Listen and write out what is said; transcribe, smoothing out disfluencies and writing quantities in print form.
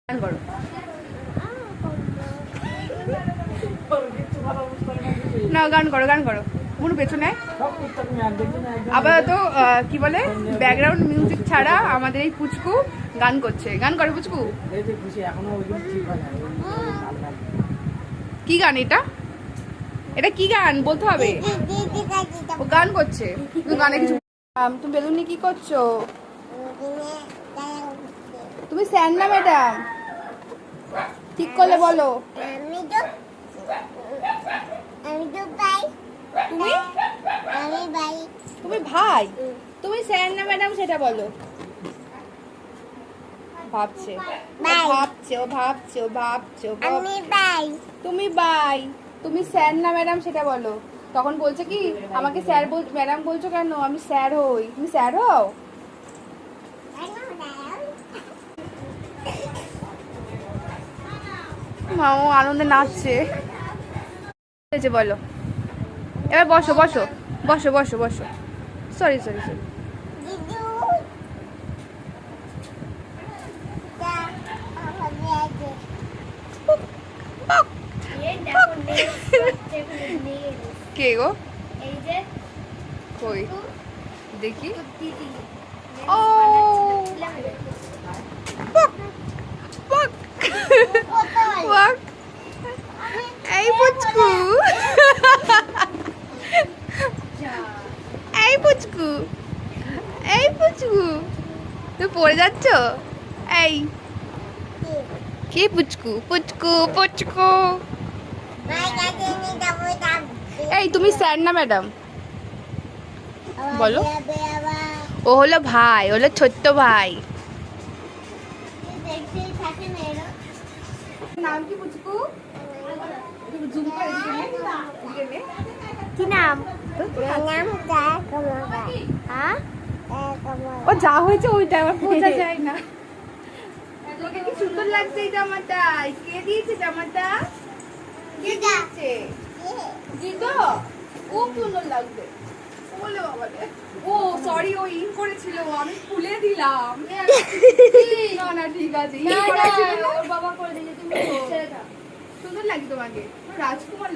গান করো। না গান করো, গান করো। মনে পেছনে আপাতত কি বলে ব্যাকগ্রাউন্ড মিউজিক ছাড়া আমাদের এই পুচকু গান করছে। গান করে পুচকু। কি গান এটা? এটা কি গান বলতে হবে? ও গান করছে। তুমি গানে কিছু তুমি বেলুন নিয়ে কি করছো? তুমি স্যার না ম্যাডাম? ঠিক করলে বলো। তুমি তুমি ভাই? তুমি স্যার না ম্যাডাম সেটা বলো। ভাবছে ভাবছে ও ভাবছে ও ভাবছে ও তুমি বাই। তুমি স্যার না ম্যাডাম সেটা বলো। তখন বলছে কি আমাকে স্যার ম্যাডাম বলছো কেন? আমি স্যার হই। তুমি স্যার হও? মা ও আনন্দে নাচছে। বলো এবার বসো বসো বসো বসো বসো। Sorry sorry sorry. কে গো? কই দেখি। ও এই পুচকু এই পুচকু এই পুচকু তুই পড়ে যাচ্ছ? এই কি পুচকু পুচকু পুচকু? এই তুমি স্যার না ম্যাডাম বলো? ও হলো ভাই, হলো ছোট্ট ভাই। নাম কি পুচকু? কি নাম? ও যা হয়েছে ওইটা আমার বোঝা যায় না। তোকে কি সুন্দর লাগছে এই জামাটা। কে দিয়েছে জামাটা? কে দিয়েছে? দিদো খুব সুন্দর লাগছে। বলে বাবা ও সরি ও ইন করেছিল আমি খুলে দিলাম। না না ঠিক আছে ইন করেছিল ওর বাবা করে দিয়েছে। তুমি সুন্দর লাগছে তোমাকে রাজকুমার।